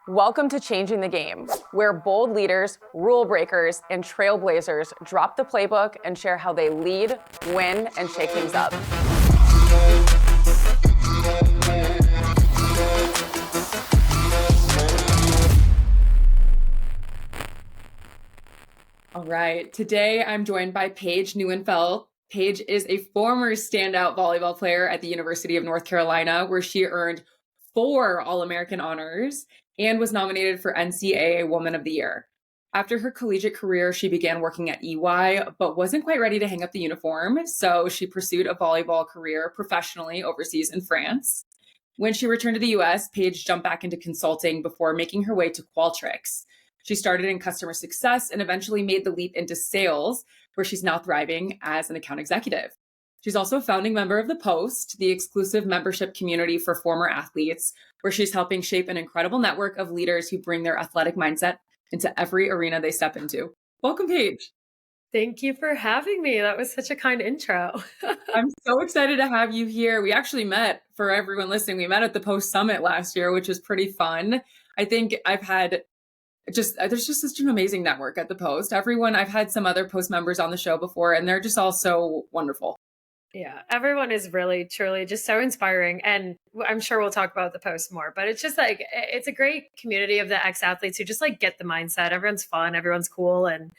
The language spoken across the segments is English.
Welcome to Changing the Game, where bold leaders, rule breakers, and trailblazers drop the playbook and share how they lead, win, and shake things up. All right. Today, I'm joined by Paige Neuenfeldt. Paige is a former standout volleyball player at the University of North Carolina, where she earned 4 All-American honors and was nominated for NCAA Woman of the Year. After her collegiate career, she began working at EY, but wasn't quite ready to hang up the uniform, so she pursued a volleyball career professionally overseas in France. When she returned to the US, Paige jumped back into consulting before making her way to Qualtrics. She started in customer success and eventually made the leap into sales, where she's now thriving as an account executive. She's also a founding member of The Post, the exclusive membership community for former athletes, where she's helping shape an incredible network of leaders who bring their athletic mindset into every arena they step into. Welcome, Paige. Thank you for having me. That was such a kind intro. I'm so excited to have you here. We actually met, for everyone listening, we met at the Post Summit last year, which was pretty fun. I think I've had there's just such an amazing network at the Post. I've had some other Post members on the show before, and they're just all so wonderful. Yeah, everyone is really, truly just so inspiring. And I'm sure we'll talk about the Post more, but it's just like, it's a great community of the ex-athletes who just like get the mindset. Everyone's fun, everyone's cool, and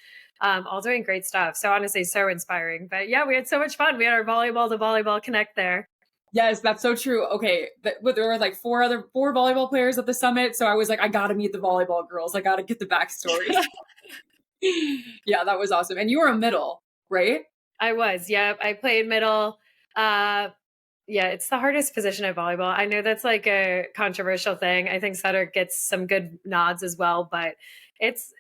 all doing great stuff. So honestly, so inspiring. But yeah, we had so much fun. We had our volleyball to volleyball connect there. Yes, that's so true. Okay, but there were like four volleyball players at the summit, so I was like, I gotta meet the volleyball girls. I gotta get the backstory. Yeah, that was awesome. And you were a middle, right? I was, yeah. I played middle. Yeah, it's the hardest position at volleyball. I know that's like a controversial thing. I think setter gets some good nods as well, but it's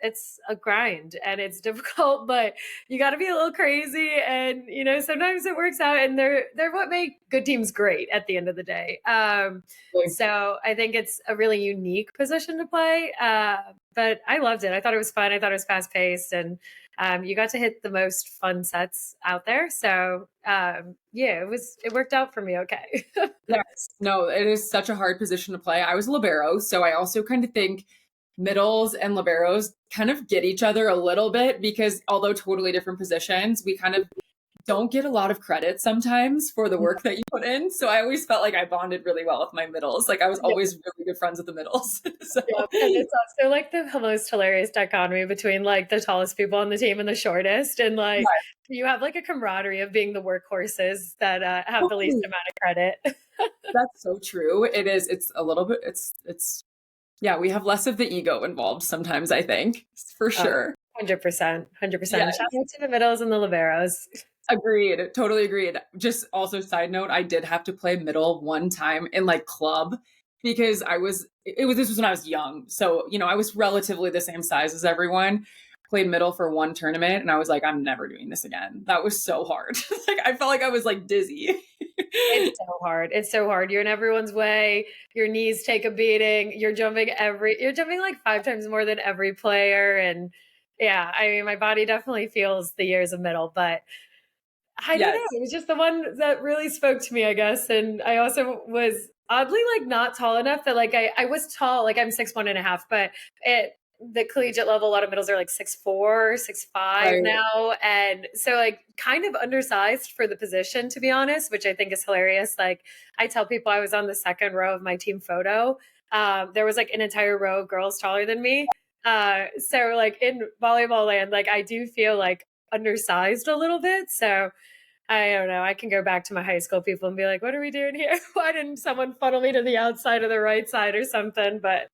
a grind and it's difficult, but you got to be a little crazy and sometimes it works out and they're what make good teams great at the end of the day. So I think it's a really unique position to play. But I loved it. I thought it was fun. I thought it was fast paced and you got to hit the most fun sets out there. So yeah, it worked out for me. Okay. Yes. No, it is such a hard position to play. I was a libero, so I also kind of think middles and liberos kind of get each other a little bit because although totally different positions, we kind of don't get a lot of credit sometimes for the work that you put in. So I always felt like I bonded really well with my middles. Like I was always really good friends with the middles. So Yeah, and it's also like the most hilarious dichotomy between like the tallest people on the team and the shortest. And like you have like a camaraderie of being the workhorses that have the least amount of credit. that's so true. It is. It's a little bit, it's, yeah, we have less of the ego involved sometimes, I think, for sure. 100%. 100%. Yes. Shout out to the middles and the liberos. Agreed. Totally agreed. Just also side note, I did have to play middle one time in like club because this was when I was young. So, I was relatively the same size as everyone. Played middle for one tournament and I was like, I'm never doing this again. That was so hard. Like I felt like I was like dizzy. It's so hard. It's so hard. You're in everyone's way. Your knees take a beating. You're jumping like 5 times more than every player. And yeah, I mean, my body definitely feels the years of middle, but I don't know. It was just the one that really spoke to me, I guess. And I also was oddly like not tall enough that like I was tall, like I'm 6'1.5", but at the collegiate level, a lot of middles are like 6'4", 6'5" Right. now. And so like kind of undersized for the position, to be honest, which I think is hilarious. Like I tell people I was on the second row of my team photo. There was like an entire row of girls taller than me. So like in volleyball land, like I do feel like undersized a little bit. So I don't know. I can go back to my high school people and be like, what are we doing here? Why didn't someone funnel me to the outside or the right side or something? But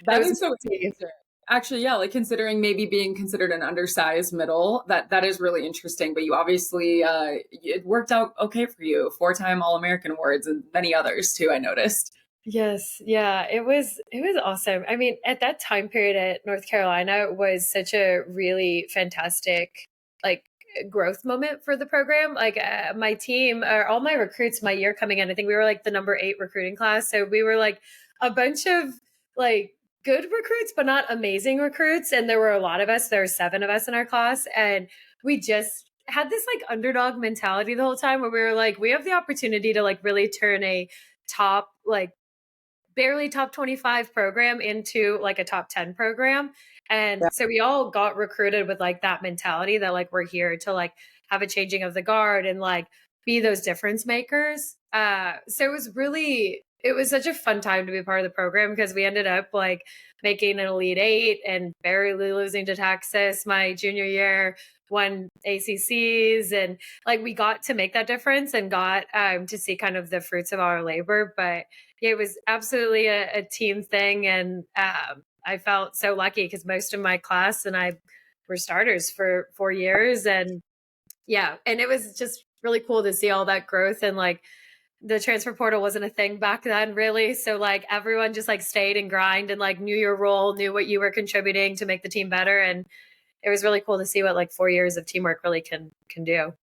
that is so interesting. Actually, yeah, like considering maybe being considered an undersized middle, that is really interesting. But you obviously, it worked out okay for you. 4-time All-American awards and many others too, I noticed. Yes. Yeah. It was awesome. I mean, at that time period at North Carolina was such a really fantastic, like, growth moment for the program. Like my team or all my recruits, my year coming in, I think we were like the number 8 recruiting class. So we were like a bunch of like good recruits, but not amazing recruits. And there were a lot of us. There were 7 of us in our class. And we just had this like underdog mentality the whole time where we were like, we have the opportunity to like really turn a top like barely top 25 program into like a top 10 program. And Yeah. so we all got recruited with like that mentality that like we're here to like have a changing of the guard and like be those difference makers. So it was such a fun time to be part of the program because we ended up like making an Elite Eight and barely losing to Texas my junior year, won ACCs, and like we got to make that difference and got to see kind of the fruits of our labor. But yeah, it was absolutely a team thing, and I felt so lucky because most of my class and I were starters for 4 years, and yeah, and it was just really cool to see all that growth. And like the transfer portal wasn't a thing back then really, so like everyone just like stayed and grind and like knew your role, knew what you were contributing to make the team better. And it was really cool to see what like 4 years of teamwork really can do.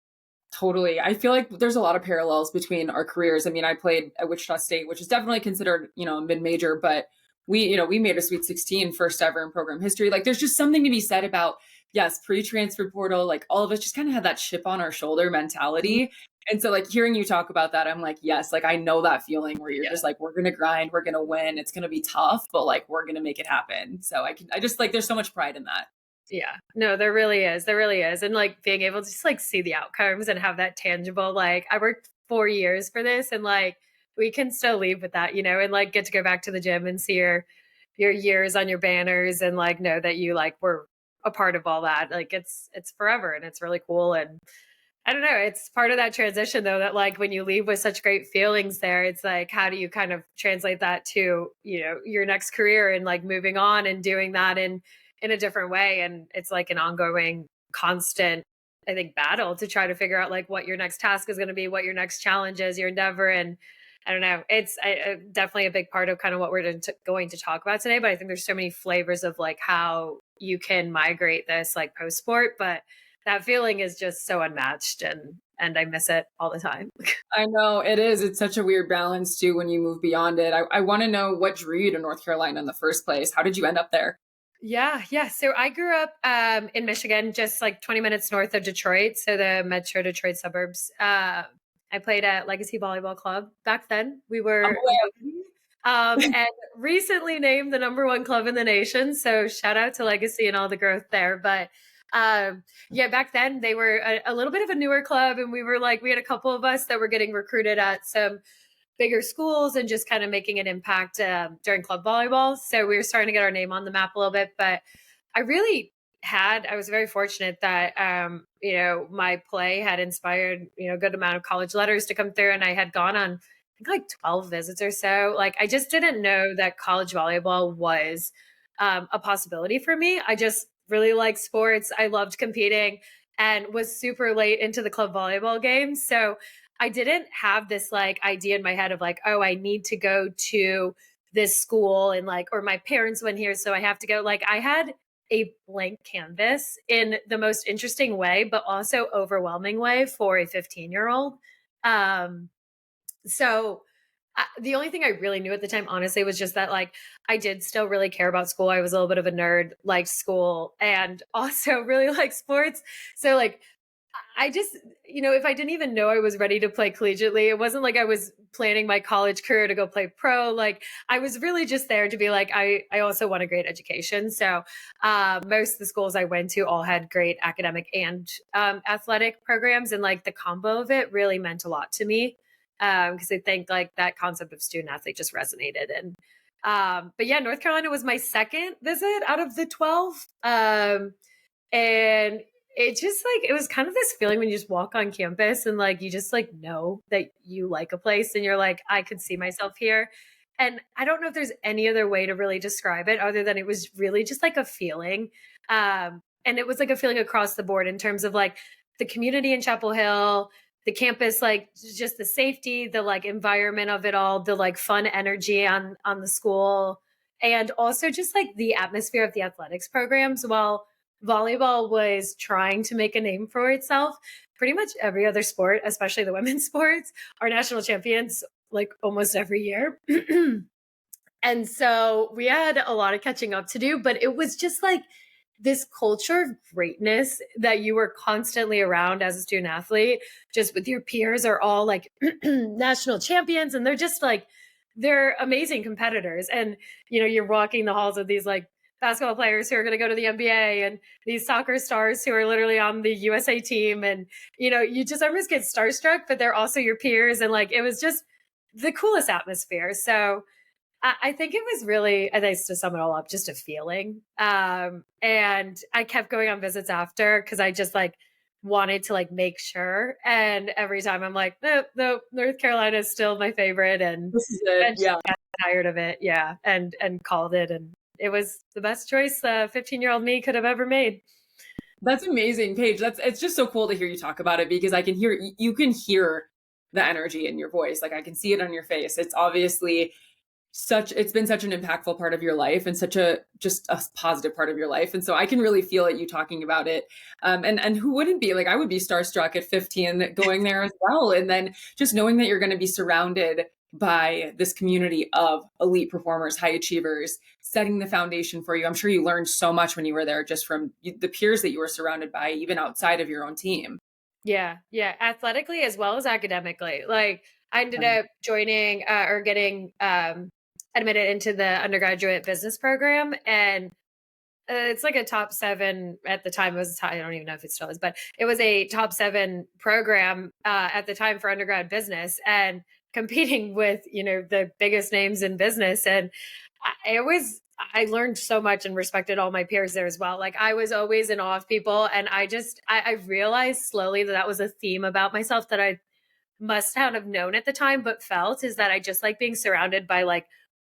Totally. I feel like there's a lot of parallels between our careers. I mean, I played at Wichita State, which is definitely considered, a mid-major, but we made a Sweet 16 first ever in program history. Like there's just something to be said about, yes, pre-transfer portal, like all of us just kind of had that chip on our shoulder mentality. And so like hearing you talk about that, I'm like, yes, like I know that feeling where you're just like, we're going to grind, we're going to win. It's going to be tough, but like, we're going to make it happen. So I just like, there's so much pride in that. Yeah, no, there really is. There really is. And like being able to just like see the outcomes and have that tangible, like I worked 4 years for this and like we can still leave with that, and like get to go back to the gym and see your years on your banners and like know that you like were a part of all that. Like it's forever and it's really cool. And I don't know, it's part of that transition though, that like when you leave with such great feelings there, it's like, how do you kind of translate that to, your next career and like moving on and doing that in a different way. And it's like an ongoing, constant, I think, battle to try to figure out like what your next task is going to be, what your next challenge is, your endeavor. And I don't know, it's definitely a big part of kind of what we're going to talk about today. But I think there's so many flavors of like how you can migrate this like post sport, but that feeling is just so unmatched, and I miss it all the time. I know it is. It's such a weird balance too when you move beyond it. I want to know what drew you to North Carolina in the first place. How did you end up there? Yeah. So I grew up in Michigan, just like 20 minutes north of Detroit, so the Metro Detroit suburbs. I played at Legacy Volleyball Club. Back then, we were and recently named the #1 club in the nation. So shout out to Legacy and all the growth there. But yeah, back then they were a little bit of a newer club, and we had a couple of us that were getting recruited at some bigger schools and just kind of making an impact during club volleyball. So we were starting to get our name on the map a little bit. But I was very fortunate that, my play had inspired, a good amount of college letters to come through. And I had gone on, I think, like 12 visits or so. Like, I just didn't know that college volleyball was a possibility for me. I just really liked sports. I loved competing and was super late into the club volleyball game. So I didn't have this like idea in my head of like, oh, I need to go to this school and like, or my parents went here, so I have to go. Like I had a blank canvas in the most interesting way, but also overwhelming way for a 15-year-old. So the only thing I really knew at the time, honestly, was just that like I did still really care about school. I was a little bit of a nerd, liked school, and also really liked sports. So like I just, if I didn't even know I was ready to play collegiately, it wasn't like I was planning my college career to go play pro. Like I was really just there to be like, I also want a great education. So most of the schools I went to all had great academic and athletic programs. And like the combo of it really meant a lot to me. Because I think like that concept of student athlete just resonated. And but yeah, North Carolina was my second visit out of the 12. And it just like, it was kind of this feeling when you just walk on campus and like, you just like know that you like a place and you're like, I could see myself here. And I don't know if there's any other way to really describe it other than it was really just like a feeling. And it was like a feeling across the board in terms of like the community in Chapel Hill, the campus, like just the safety, the like environment of it all, the like fun energy on the school, and also just like the atmosphere of the athletics programs. While volleyball was trying to make a name for itself, pretty much every other sport, especially the women's sports, are national champions like almost every year. And so we had a lot of catching up to do, but it was just like this culture of greatness that you were constantly around as a student athlete, just with your peers are all like national champions. And they're just like they're amazing competitors. And, you're walking the halls of these like basketball players who are going to go to the NBA and these soccer stars who are literally on the USA team. And, you just almost get starstruck, but they're also your peers. And like, it was just the coolest atmosphere. So I think it was really, I think to sum it all up, just a feeling. And I kept going on visits after because I just like wanted to like make sure. And every time I'm like, no, North Carolina is still my favorite. And This is it. eventually Yeah. got tired of it. Yeah. And called it. And it was the best choice the 15-year-old me could have ever made. That's amazing, Paige. It's just so cool to hear you talk about it because I can hear you can hear the energy in your voice. Like I can see it on your face. It's obviously it's been such an impactful part of your life and such just a positive part of your life. And so I can really feel it, you talking about it. And who wouldn't be? Like I would be starstruck at 15 going there as well. And then just knowing that you're going to be surrounded by this community of elite performers, high achievers, setting the foundation for you. I'm sure you learned so much when you were there just from the peers that you were surrounded by, even outside of your own team. Yeah. Yeah. Athletically as well as academically. Like I ended up joining or getting admitted into the undergraduate business program. And it's like a top 7 at the time. It was, I don't even know if it still is, but it was a top 7 program at the time for undergrad business and competing with, the biggest names in business. And I learned so much and respected all my peers there as well. Like I was always in awe of people. And I realized slowly that was a theme about myself that I must not have known at the time, but felt is that I just like being surrounded by like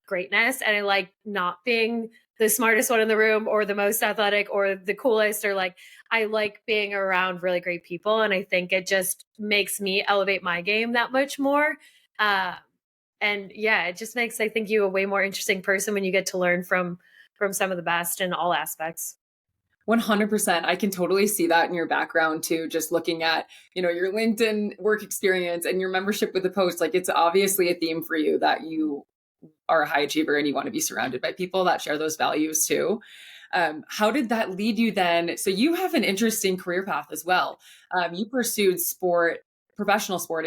greatness. And I like not being the smartest one in the room or the most athletic or the coolest, or like, I like being around really great people. And I think it just makes me elevate my game that much more. And yeah, it just makes, I think, you a way more interesting person when you get to learn from some of the best in all aspects. 100%. I can totally see that in your background too. Just looking at, your LinkedIn work experience and your membership with the Post, like it's obviously a theme for you that you are a high achiever and you want to be surrounded by people that share those values too. How did that lead you then? So you have an interesting career path as well. You pursued professional sport,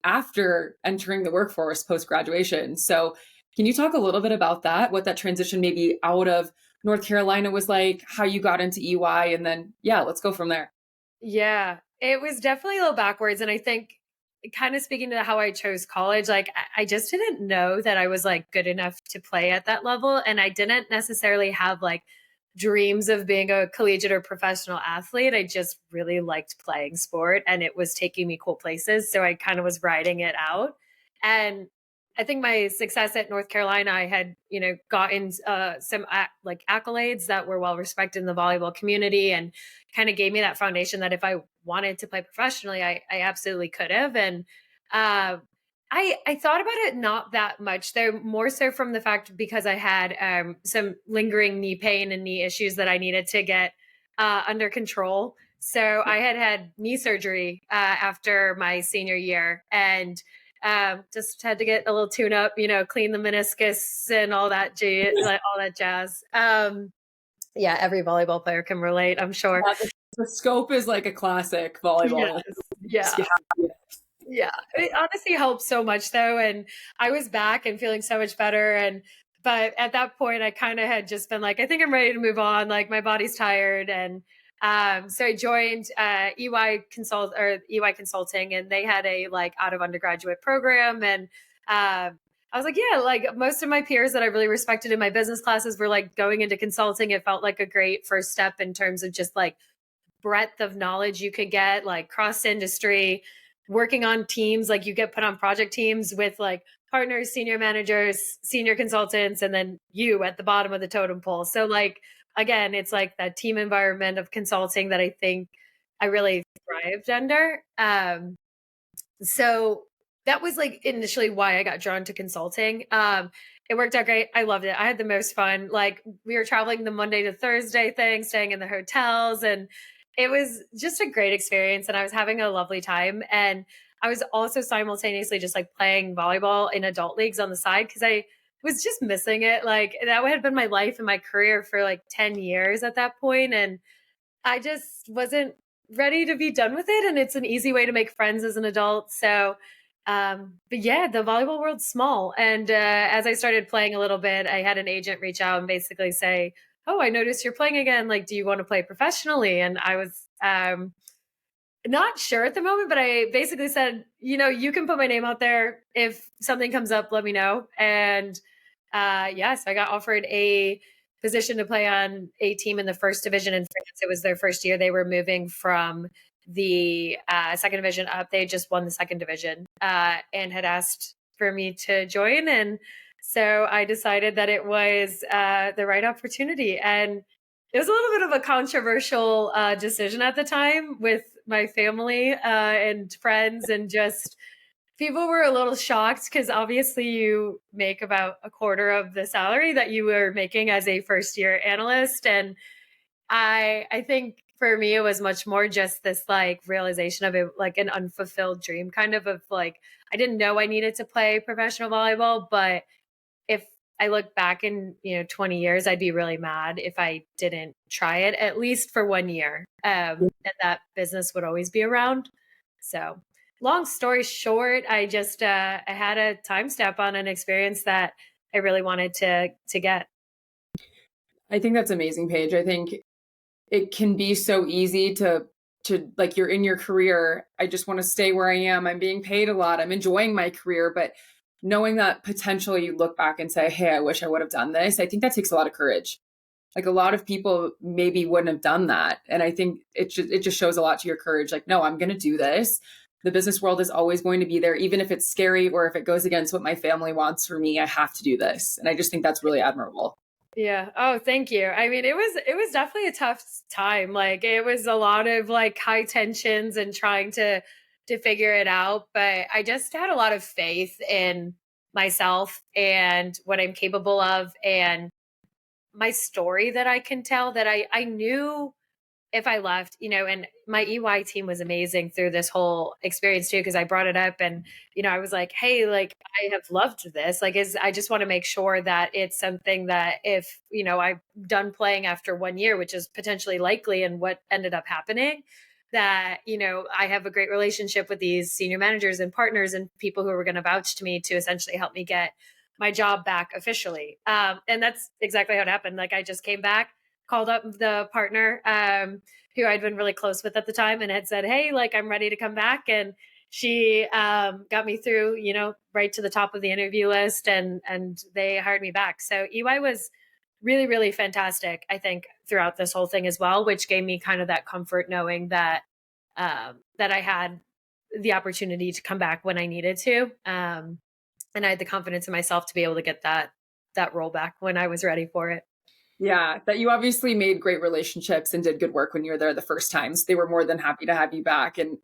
after entering the workforce post-graduation. So can you talk a little bit about that, what that transition maybe out of North Carolina was like, how you got into EY, and then, let's go from there. Yeah, it was definitely a little backwards. And I think kind of speaking to how I chose college, like I just didn't know that I was like good enough to play at that level. And I didn't necessarily have like dreams of being a collegiate or professional athlete. I just really liked playing sport and it was taking me cool places. So I kind of was riding it out. And I think my success at North Carolina, I had, gotten some like accolades that were well respected in the volleyball community and kind of gave me that foundation that if I wanted to play professionally, I absolutely could have. And I thought about it not that much, though, more so from the fact because I had some lingering knee pain and knee issues that I needed to get under control. So I had knee surgery after my senior year and just had to get a little tune up, clean the meniscus and all that, like, all that jazz. Yeah, every volleyball player can relate, I'm sure. Yeah, the scope is like a classic volleyball. Yes. Yeah. It honestly helped so much though. And I was back and feeling so much better. But at that point I kind of had just been like, I think I'm ready to move on. Like my body's tired. And so I joined EY Consulting, and they had a like out of undergraduate program. And I was like, yeah, like most of my peers that I really respected in my business classes were like going into consulting. It felt like a great first step in terms of just like breadth of knowledge you could get, like cross industry, working on teams. Like you get put on project teams with like partners, senior managers, senior consultants, and then you at the bottom of the totem pole. So like, again, it's like that team environment of consulting that I think I really thrived under. So that was like initially why I got drawn to consulting. It worked out great. I loved it. I had the most fun. Like we were traveling the Monday to Thursday thing, staying in the hotels, and it was just a great experience. And I was having a lovely time. And I was also simultaneously just like playing volleyball in adult leagues on the side because I was just missing it. Like that had been my life and my career for like 10 years at that point. And I just wasn't ready to be done with it. And it's an easy way to make friends as an adult. So But yeah, the volleyball world's small. And as I started playing a little bit, I had an agent reach out and basically say, "Oh, I noticed you're playing again. Like, do you want to play professionally?" And I was not sure at the moment, but I basically said, you can put my name out there. If something comes up, let me know. And yes, I got offered a position to play on a team in the first division in France. It was their first year. They were moving from the second division up. They just won the second division and had asked for me to join. And so I decided that it was the right opportunity. And it was a little bit of a controversial decision at the time with my family and friends, and just people were a little shocked because obviously you make about a quarter of the salary that you were making as a first year analyst. And I think for me it was much more just this like realization of it, like an unfulfilled dream kind of like I didn't know I needed to play professional volleyball, but if I look back in 20 years, I'd be really mad if I didn't try it at least for 1 year, and that business would always be around. So long story short, I had a time step on an experience that I really wanted to get. I think that's amazing, Paige. I think it can be so easy to like, you're in your career. I just want to stay where I am. I'm being paid a lot. I'm enjoying my career, but knowing that potentially you look back and say, "Hey, I wish I would have done this." I think that takes a lot of courage. Like, a lot of people maybe wouldn't have done that. And I think it just shows a lot to your courage. Like, no, I'm going to do this. The business world is always going to be there, even if it's scary or if it goes against what my family wants for me. I have to do this. And I just think that's really admirable. Yeah. Oh, thank you. I mean, it was definitely a tough time. Like it was a lot of like high tensions and trying to figure it out, but I just had a lot of faith in myself and what I'm capable of and my story that I can tell, that I knew if I left, and my EY team was amazing through this whole experience too, because I brought it up and, I was like, "Hey, like I have loved this. Like, I just want to make sure that it's something that if, I'm done playing after 1 year, which is potentially likely and what ended up happening, that, I have a great relationship with these senior managers and partners and people who were going to vouch to me to essentially help me get my job back officially." And that's exactly how it happened. Like I just came back, called up the partner who I'd been really close with at the time and had said, "Hey, like I'm ready to come back." And she got me through, right to the top of the interview list, and they hired me back. So EY was really, really fantastic, I think, throughout this whole thing as well, which gave me kind of that comfort knowing that that I had the opportunity to come back when I needed to. And I had the confidence in myself to be able to get that role back when I was ready for it. Yeah, that you obviously made great relationships and did good work when you were there the first time. So they were more than happy to have you back. And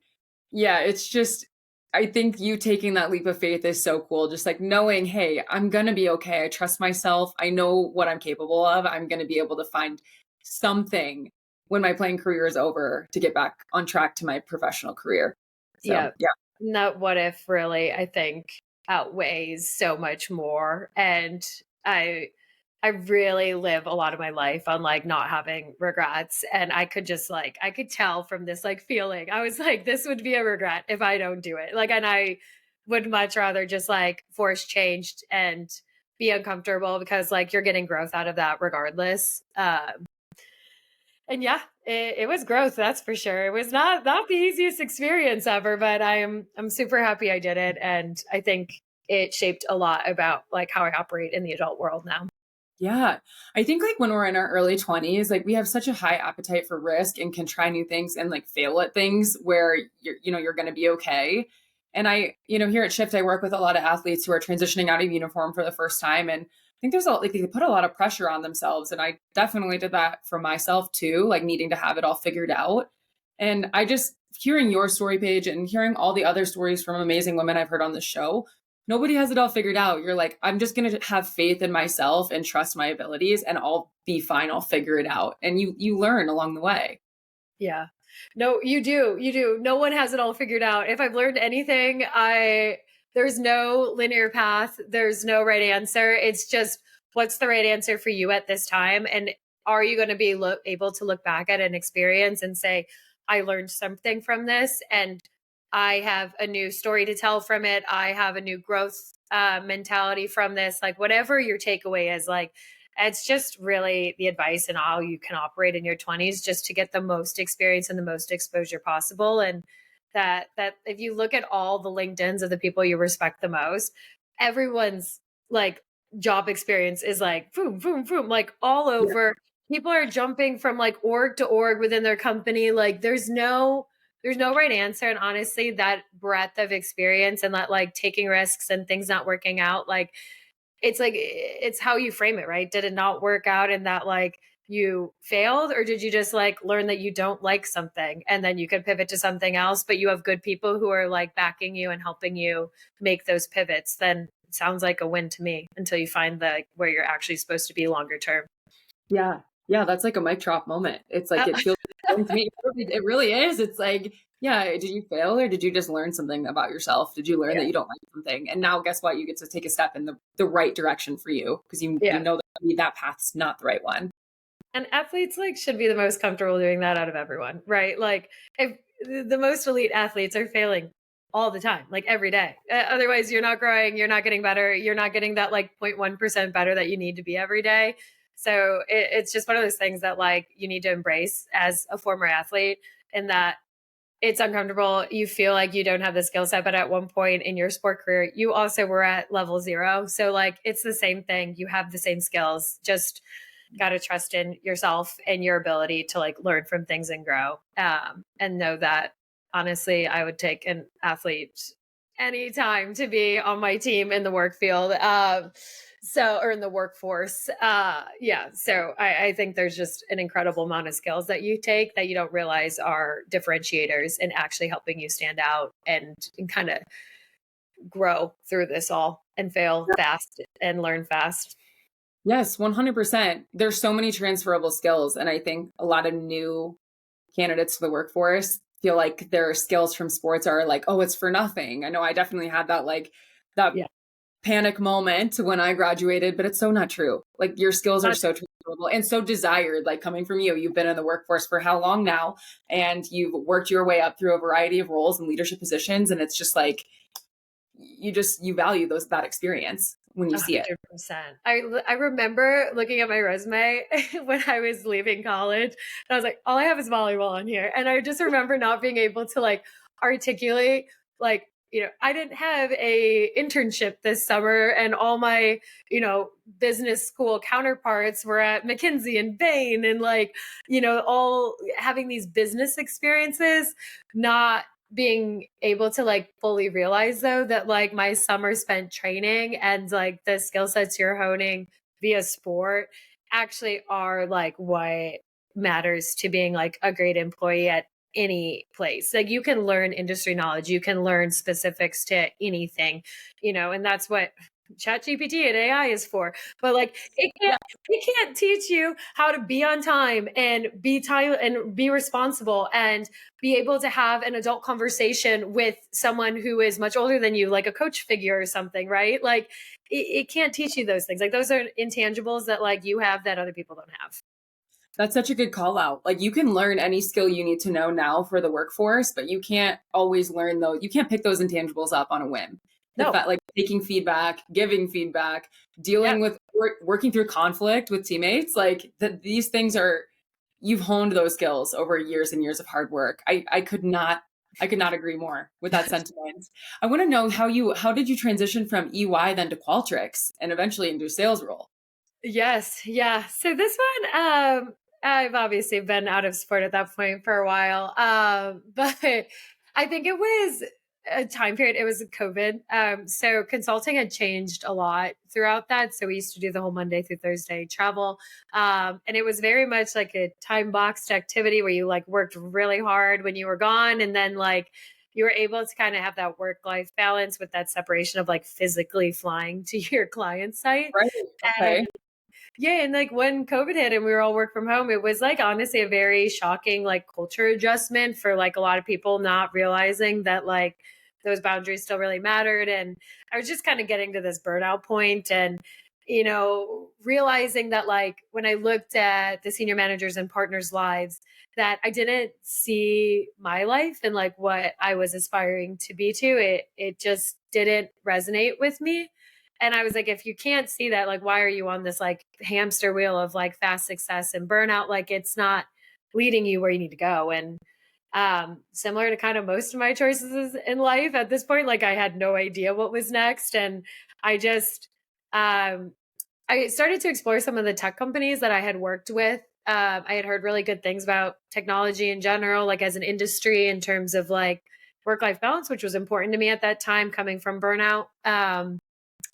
yeah, it's just, I think you taking that leap of faith is so cool. Just like knowing, hey, I'm going to be okay. I trust myself. I know what I'm capable of. I'm going to be able to find something when my playing career is over to get back on track to my professional career. So, Yeah. yeah. That what if really, I think, outweighs so much more. And I I really live a lot of my life on like not having regrets. And I could just like, I could tell from this like feeling. I was like, this would be a regret if I don't do it. Like, and I would much rather just like force changed and be uncomfortable because like you're getting growth out of that regardless. And yeah, it was growth, that's for sure. It was not the easiest experience ever, but I'm super happy I did it, and I think it shaped a lot about like how I operate in the adult world now. Yeah. I think like when we're in our early 20s, like we have such a high appetite for risk and can try new things and like fail at things where you're going to be okay. And here at Shift, I work with a lot of athletes who are transitioning out of uniform for the first time. And I think there's like they put a lot of pressure on themselves. And I definitely did that for myself too, like needing to have it all figured out. And I just hearing your story, Paige, and hearing all the other stories from amazing women I've heard on the show, nobody has it all figured out. You're like, I'm just going to have faith in myself and trust my abilities and I'll be fine. I'll figure it out. And you learn along the way. Yeah. No, you do. You do. No one has it all figured out. If I've learned anything, there's no linear path. There's no right answer. It's just what's the right answer for you at this time, and are you going to be able to look back at an experience and say, I learned something from this, and I have a new story to tell from it. I have a new growth mentality from this. Like, whatever your takeaway is, like, it's just really the advice and how you can operate in your 20s just to get the most experience and the most exposure possible. And that if you look at all the LinkedIns of the people you respect the most, everyone's like job experience is like boom, boom, boom, like all over. People are jumping from like org to org within their company. Like there's no right answer. And honestly, that breadth of experience and that like taking risks and things not working out, like it's how you frame it, right? Did it not work out in that like you failed, or did you just like learn that you don't like something and then you can pivot to something else, but you have good people who are like backing you and helping you make those pivots? Then it sounds like a win to me until you find the where you're actually supposed to be longer term. Yeah. Yeah. That's like a mic drop moment. It's like, it feels to me, it really is. It's like, yeah, did you fail or did you just learn something about yourself? Did you learn that you don't like something? And now guess what? You get to take a step in the right direction for you because you know that maybe that path's not the right one. And athletes like should be the most comfortable doing that out of everyone, right? Like if the most elite athletes are failing all the time, like every day. Otherwise, you're not growing, you're not getting better, you're not getting that like 0.1% better that you need to be every day. So it's just one of those things that like you need to embrace as a former athlete, in that it's uncomfortable. You feel like you don't have the skill set, but at one point in your sport career, you also were at level zero. So like it's the same thing. You have the same skills, just got to trust in yourself and your ability to like learn from things and grow. And know that honestly, I would take an athlete anytime to be on my team in the work field. Or in the workforce. So I think there's just an incredible amount of skills that you take that you don't realize are differentiators and actually helping you stand out and kind of grow through this all and fail fast and learn fast. Yes, 100%. There's so many transferable skills. And I think a lot of new candidates to the workforce feel like their skills from sports are like, oh, it's for nothing. I know I definitely had that that panic moment when I graduated, but it's so not true. Like your skills are so transferable and so desired. Like coming from you, you've been in the workforce for how long now? And you've worked your way up through a variety of roles and leadership positions. And it's just like, you value that experience when you see it. 100%. I remember looking at my resume when I was leaving college, and I was like, all I have is volleyball on here. And I just remember not being able to like articulate like, I didn't have a internship this summer, and all my, business school counterparts were at McKinsey and Bain and like, all having these business experiences, not being able to like fully realize though that like my summer spent training and like the skill sets you're honing via sport actually are like what matters to being like a great employee at any place. Like you can learn industry knowledge, you can learn specifics to anything, and that's what ChatGPT and AI is for. But like it can't teach you how to be on time and be responsible and be able to have an adult conversation with someone who is much older than you, like a coach figure or something, right? Like it can't teach you those things. Like those are intangibles that like you have that other people don't have. That's such a good call out. Like you can learn any skill you need to know now for the workforce, but you can't always learn those. You can't pick those intangibles up on a whim. No. Like taking feedback, giving feedback, dealing with working through conflict with teammates, like these things you've honed those skills over years and years of hard work. I could not agree more with that sentiment. I want to know how did you transition from EY then to Qualtrics and eventually into a sales role? Yes. Yeah. So this one, I've obviously been out of sport at that point for a while. But I think it was a time period, it was COVID. So consulting had changed a lot throughout that. So we used to do the whole Monday through Thursday travel. And it was very much like a time boxed activity where you like worked really hard when you were gone. And then like you were able to kind of have that work life balance with that separation of like physically flying to your client site. Right. Okay. And yeah, and like when COVID hit and we were all work from home, it was like honestly a very shocking like culture adjustment for like a lot of people not realizing that like those boundaries still really mattered. And I was just kind of getting to this burnout point, and realizing that like when I looked at the senior managers and partners' lives, that I didn't see my life and like what I was aspiring to be to. It just didn't resonate with me. And I was like, if you can't see that, like, why are you on this like hamster wheel of like fast success and burnout? Like, it's not leading you where you need to go. And similar to kind of most of my choices in life at this point, like I had no idea what was next. And I just, um, I started to explore some of the tech companies that I had worked with. I had heard really good things about technology in general, like as an industry in terms of like work-life balance, which was important to me at that time coming from burnout.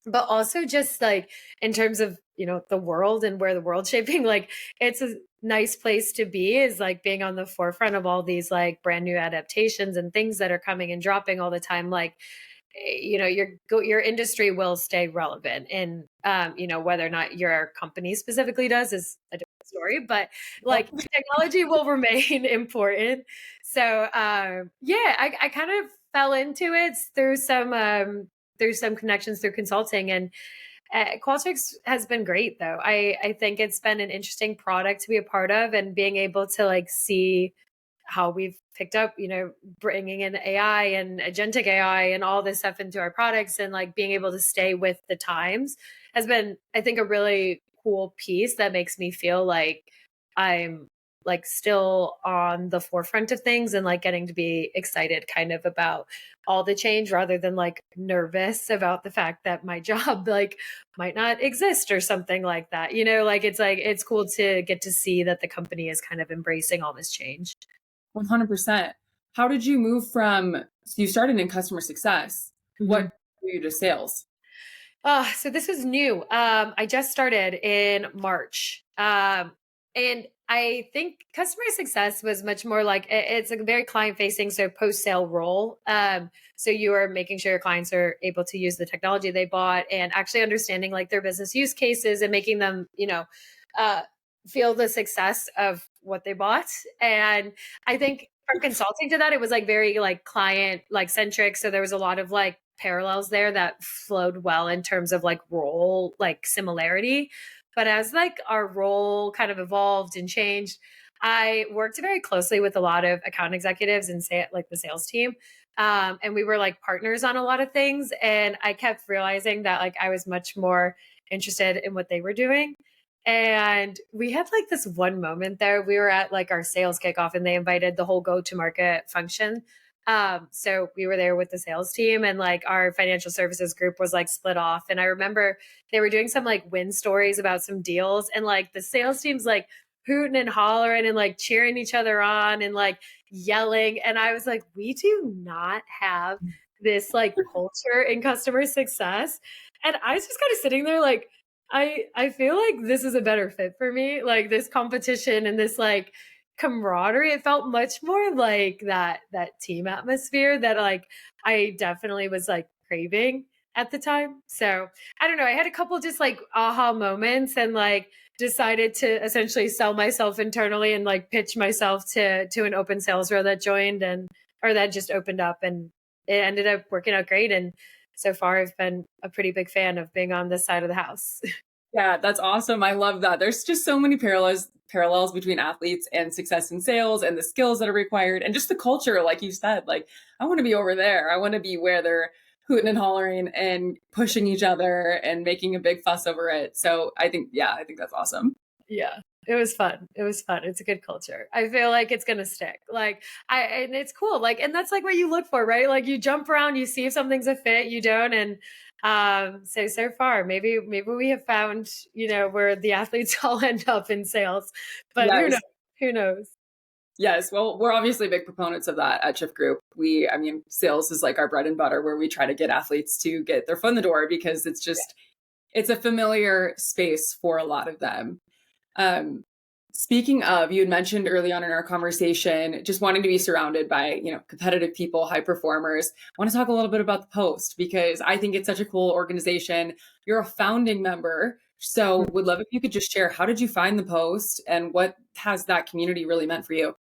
But also just like in terms of, the world and where the world's shaping, like it's a nice place to be is like being on the forefront of all these like brand new adaptations and things that are coming and dropping all the time. Like, your industry will stay relevant, and whether or not your company specifically does is a different story, but like technology will remain important. So yeah, I kind of fell into it through some connections through consulting, and Qualtrics has been great though. I think it's been an interesting product to be a part of, and being able to like see how we've picked up, bringing in AI and agentic AI and all this stuff into our products, and like being able to stay with the times has been, I think, a really cool piece that makes me feel like I'm like still on the forefront of things and like getting to be excited kind of about all the change rather than like nervous about the fact that my job like might not exist or something like that. Like it's cool to get to see that the company is kind of embracing all this change. 100%. How did you move so you started in customer success. What drew you to sales? So this was new. I just started in March. And I think customer success was much more like it's a very client facing, so post sale role. So you are making sure your clients are able to use the technology they bought and actually understanding like their business use cases and making them, feel the success of what they bought. And I think from consulting to that, it was like very like client like centric. So there was a lot of like parallels there that flowed well in terms of like role like similarity. But as like our role kind of evolved and changed, I worked very closely with a lot of account executives and say like the sales team. And we were like partners on a lot of things. And I kept realizing that like I was much more interested in what they were doing. And we had like this one moment there. We were at like our sales kickoff and they invited the whole go to market function. So we were there with the sales team, and like our financial services group was like split off. And I remember they were doing some like win stories about some deals, and like the sales team's like hooting and hollering and like cheering each other on and like yelling. And I was like, we do not have this like culture in customer success. And I was just kind of sitting there like, I feel like this is a better fit for me. Like this competition and this like camaraderie. It felt much more like that team atmosphere that like I definitely was like craving at the time. So I don't know. I had a couple just like aha moments and like decided to essentially sell myself internally and like pitch myself to an open sales role that joined or that just opened up, and it ended up working out great. And so far I've been a pretty big fan of being on this side of the house. Yeah, that's awesome. I love that. There's just so many parallels between athletes and success in sales and the skills that are required and just the culture, like you said. Like, I want to be over there. I want to be where they're hooting and hollering and pushing each other and making a big fuss over it. So I think that's awesome. Yeah. It was fun. It was fun. It's a good culture. I feel like it's gonna stick. And it's cool. Like, and that's like what you look for, right? Like you jump around, you see if something's a fit, you don't. And so far, maybe we have found, where the athletes all end up in sales. But Yes. who knows? Who knows? Yes. Well, we're obviously big proponents of that at Shift Group. Sales is like our bread and butter, where we try to get athletes to get their foot in the door because it's a familiar space for a lot of them. Speaking of, you had mentioned early on in our conversation, just wanting to be surrounded by, competitive people, high performers. I want to talk a little bit about the Post because I think it's such a cool organization. You're a founding member. So would love if you could just share, how did you find the Post and what has that community really meant for you?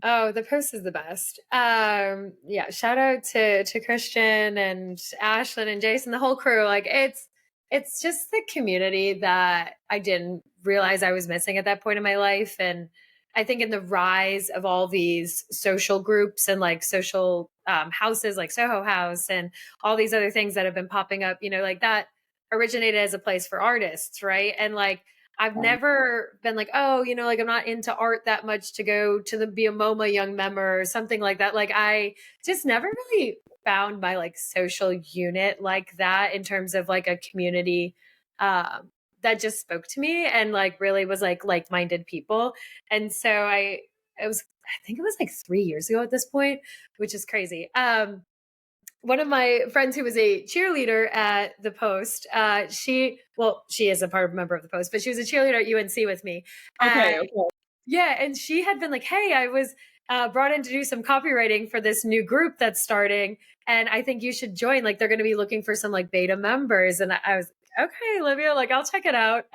Oh, the Post is the best. Yeah, shout out to Christian and Ashlyn and Jason, the whole crew. Like it's just the community that I didn't realize I was missing at that point in my life. And I think in the rise of all these social groups and like social houses like Soho House and all these other things that have been popping up, like that originated as a place for artists, right? And like I've never been like, oh, like I'm not into art that much to go to be a MoMA young member or something like that. Like I just never really found my like social unit like that in terms of like a community that just spoke to me and like really was like-minded people. And so I think it was like 3 years ago at this point, which is crazy. One of my friends who was a cheerleader at the Post, she is a member of the Post, but she was a cheerleader at UNC with me. Okay. Yeah, and she had been like, "Hey, I was brought in to do some copywriting for this new group that's starting, and I think you should join. Like, they're going to be looking for some like beta members." And I was okay, Olivia, like I'll check it out.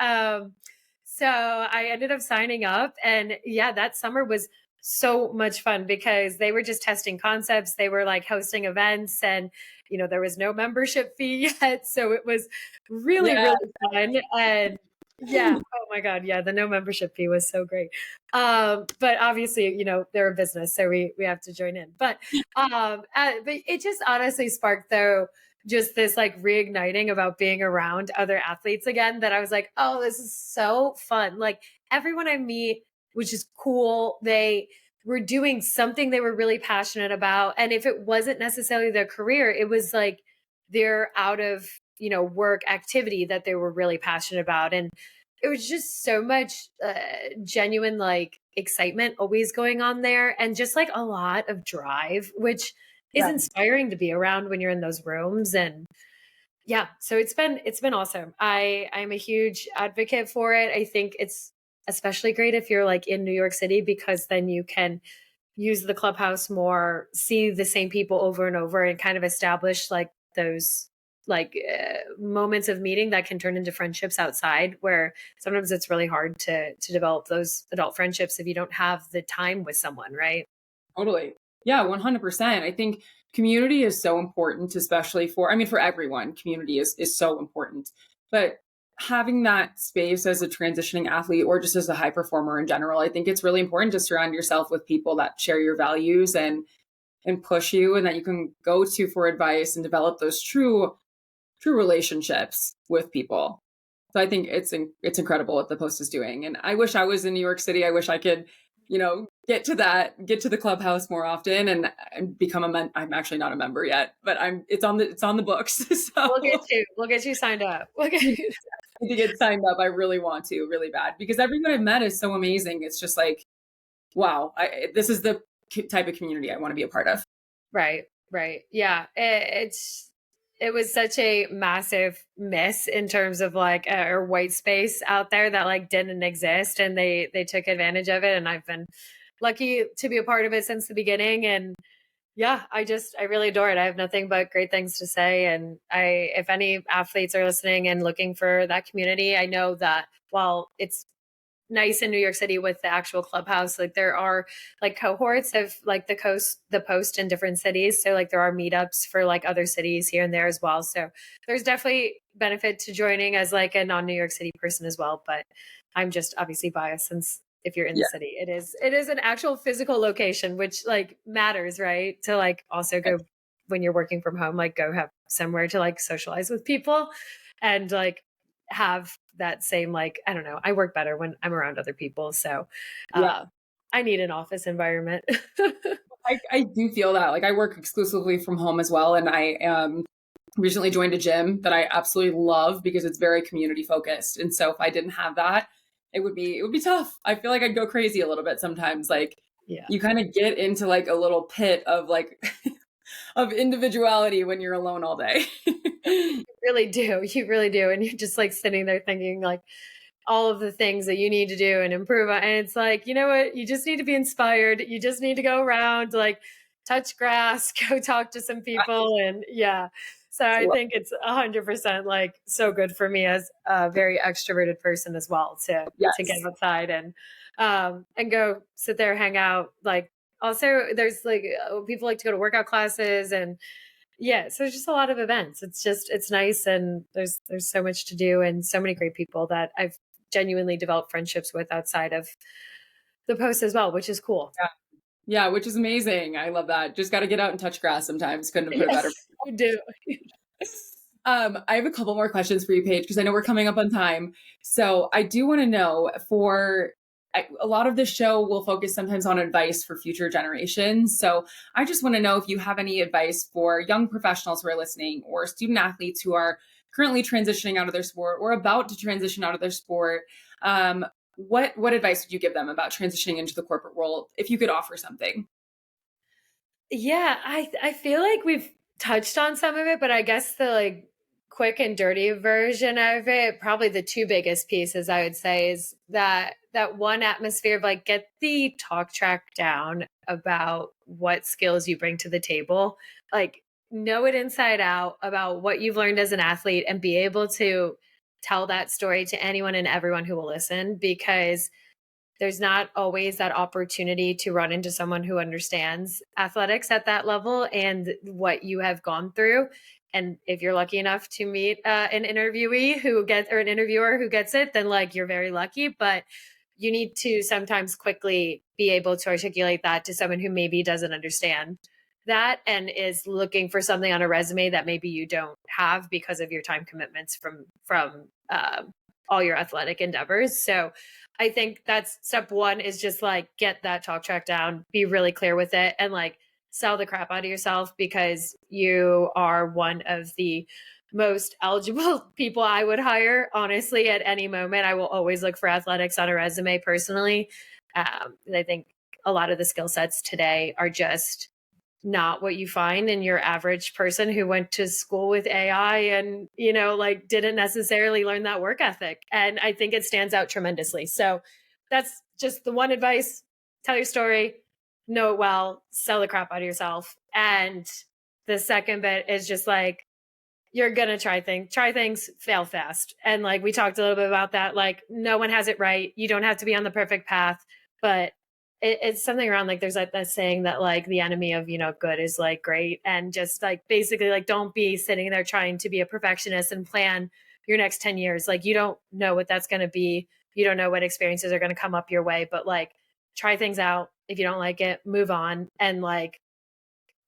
So I ended up signing up, and yeah, that summer was so much fun because they were just testing concepts. They were like hosting events, and there was no membership fee yet, so it was really fun. And yeah, oh my god, yeah, the no membership fee was so great. But obviously, they're a business, so we have to join in. But it just honestly sparked though just this like reigniting about being around other athletes again, that I was like, oh, this is so fun. Like everyone I meet, which is cool. They were doing something they were really passionate about. And if it wasn't necessarily their career, it was like their out of, work activity that they were really passionate about. And it was just so much genuine, like excitement always going on there. And just like a lot of drive, which is inspiring to be around when you're in those rooms. And yeah, so it's been awesome. I'm a huge advocate for it. I think it's especially great if you're like in New York City, because then you can use the clubhouse more, see the same people over and over, and kind of establish like those like moments of meeting that can turn into friendships outside, where sometimes it's really hard to develop those adult friendships if you don't have the time with someone, right? Totally. Yeah, 100%. I think community is so important, especially for everyone. Community is so important. But having that space as a transitioning athlete or just as a high performer in general, I think it's really important to surround yourself with people that share your values and push you, and that you can go to for advice and develop those true relationships with people. So I think it's incredible what the Post is doing. And I wish I was in New York City. I wish I could, get to the clubhouse more often and become I'm actually not a member yet, but it's on the books. So We'll get you signed up. We'll get you to get signed up. I really want to, really bad, because everyone I've met is so amazing. It's just like, wow, this is the type of community I want to be a part of. Right. Yeah. It was such a massive miss in terms of like a white space out there that like didn't exist, and they took advantage of it. And I've been lucky to be a part of it since the beginning. And yeah, I really adore it. I have nothing but great things to say. And if any athletes are listening and looking for that community, I know that while it's nice in New York City with the actual clubhouse, like there are like cohorts of like the Post in different cities. So like there are meetups for like other cities here and there as well. So there's definitely benefit to joining as like a non-New York City person as well. But I'm just obviously biased, since if you're in the city, it is an actual physical location, which like matters, right? To like also go when you're working from home, like go have somewhere to like socialize with people and like have that same, like, I don't know, I work better when I'm around other people. So I need an office environment. I do feel that. Like I work exclusively from home as well. And I recently joined a gym that I absolutely love because it's very community focused. And so if I didn't have that, it would be tough. I feel like I'd go crazy a little bit sometimes. Like you kind of get into like a little pit of like of individuality when you're alone all day. You really do. You really do. And you're just like sitting there thinking like all of the things that you need to do and improve on. And it's like, you know what? You just need to be inspired. You just need to go around, like touch grass, go talk to some people. And yeah. So I think it's 100% like so good for me as a very extroverted person as well to get outside and go sit there, hang out. Like also there's like people like to go to workout classes, and Yeah, so there's just a lot of events. It's nice, and there's so much to do and so many great people that I've genuinely developed friendships with outside of the post as well, which is cool. Yeah. Yeah, which is amazing. I love that. Just got to get out and touch grass sometimes. Couldn't have put it better. Yes, you do. I have a couple more questions for you, Paige, because I know we're coming up on time. So I do want to know a lot of the show will focus sometimes on advice for future generations. So I just want to know if you have any advice for young professionals who are listening or student athletes who are currently transitioning out of their sport or about to transition out of their sport. What advice would you give them about transitioning into the corporate world if you could offer something? Yeah, I feel like we've touched on some of it, but I guess the like quick and dirty version of it, probably the two biggest pieces I would say is that one atmosphere of like get the talk track down about what skills you bring to the table. Like know it inside out about what you've learned as an athlete and be able to tell that story to anyone and everyone who will listen because there's not always that opportunity to run into someone who understands athletics at that level and what you have gone through. And if you're lucky enough to meet an interviewee who gets or an interviewer who gets it, then like you're very lucky. But you need to sometimes quickly be able to articulate that to someone who maybe doesn't understand that and is looking for something on a resume that maybe you don't have because of your time commitments from all your athletic endeavors. So I think that's step one is just like get that talk track down, be really clear with it, and like sell the crap out of yourself because you are one of the most eligible people I would hire, honestly, at any moment. I will always look for athletics on a resume personally. I think a lot of the skill sets today are just not what you find in your average person who went to school with AI and, like didn't necessarily learn that work ethic. And I think it stands out tremendously. So that's just the one advice. Tell your story, know it well, sell the crap out of yourself. And the second bit is just like, you're going to try things, fail fast. And like we talked a little bit about that, like no one has it right. You don't have to be on the perfect path, but it's something around like there's like that saying that like the enemy of good is like great, and just like basically like don't be sitting there trying to be a perfectionist and plan your next 10 years. Like you don't know what that's going to be, you don't know what experiences are going to come up your way, but like try things out. If you don't like it, move on, and like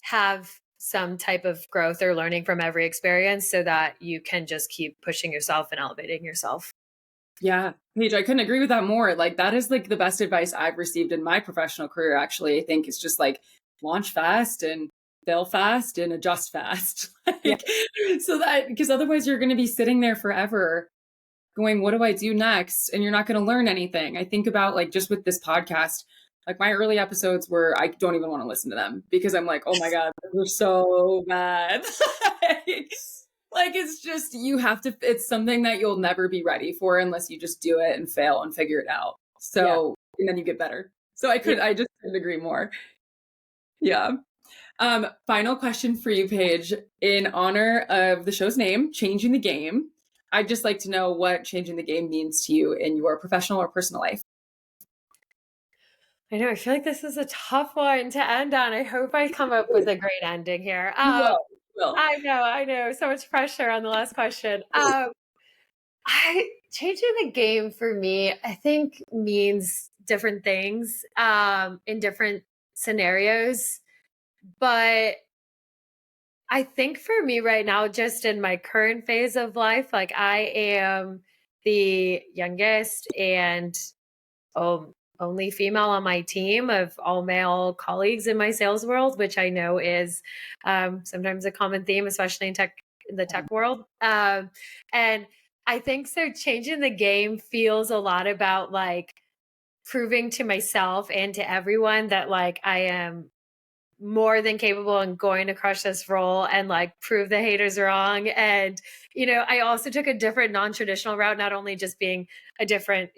have some type of growth or learning from every experience so that you can just keep pushing yourself and elevating yourself. Yeah, Paige, I couldn't agree with that more. Like that is like the best advice I've received in my professional career, actually. I think it's just like launch fast and fail fast and adjust fast. Yeah. So that because otherwise you're going to be sitting there forever going, what do I do next? And you're not going to learn anything. I think about like just with this podcast, like my early episodes where I don't even want to listen to them because I'm like, oh my God, they're so bad. Like it's just it's something that you'll never be ready for unless you just do it and fail and figure it out. So and then you get better. So I just couldn't agree more. Yeah. Final question for you, Paige. In honor of the show's name, Changing the Game, I'd just like to know what changing the game means to you in your professional or personal life. I know. I feel like this is a tough one to end on. I hope I come up with a great ending here. You will. You will. I know. So much pressure on the last question. Changing the game for me, I think means different things in different scenarios. But I think for me right now, just in my current phase of life, like I am the youngest and only female on my team of all male colleagues in my sales world, which I know is sometimes a common theme, especially in the tech world. And I think so. Changing the game feels a lot about like proving to myself and to everyone that like I am more than capable and going to crush this role and like prove the haters wrong. And, I also took a different non-traditional route, not only just being a different,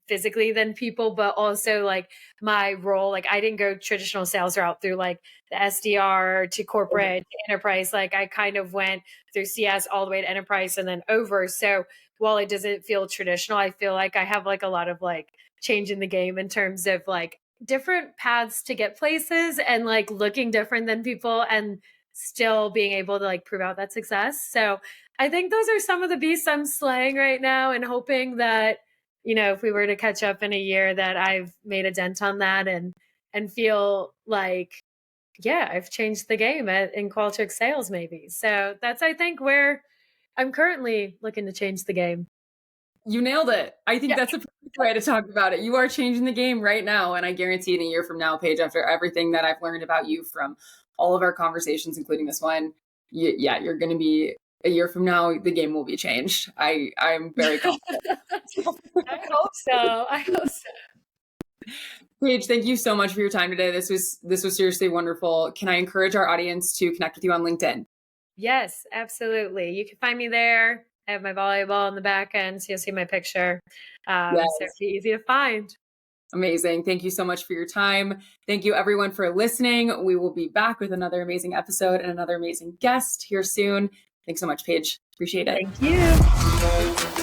physically than people, but also like my role, like I didn't go traditional sales route through like the SDR to corporate to enterprise. Like I kind of went through CS all the way to enterprise and then over. So while it doesn't feel traditional, I feel like I have like a lot of like change in the game in terms of like different paths to get places and like looking different than people and still being able to like prove out that success. So I think those are some of the beasts I'm slaying right now, and hoping that, you know, if we were to catch up in a year, that I've made a dent on that and feel like, yeah, I've changed the game in Qualtrics sales maybe. So that's, I think, where I'm currently looking to change the game. You nailed it. I think Yeah. that's a perfect way to talk about it. You are changing the game right now. And I guarantee in a year from now, Paige, after everything that I've learned about you from all of our conversations, including this one, you're going to be, a year from now, the game will be changed. I'm very confident. I hope so. I hope so. Paige, thank you so much for your time today. This was seriously wonderful. Can I encourage our audience to connect with you on LinkedIn? Yes, absolutely. You can find me there. I have my volleyball in the back end, so you'll see my picture. Yes. So it'll be easy to find. Amazing. Thank you so much for your time. Thank you everyone for listening. We will be back with another amazing episode and another amazing guest here soon. Thanks so much, Paige. Appreciate it. Thank you.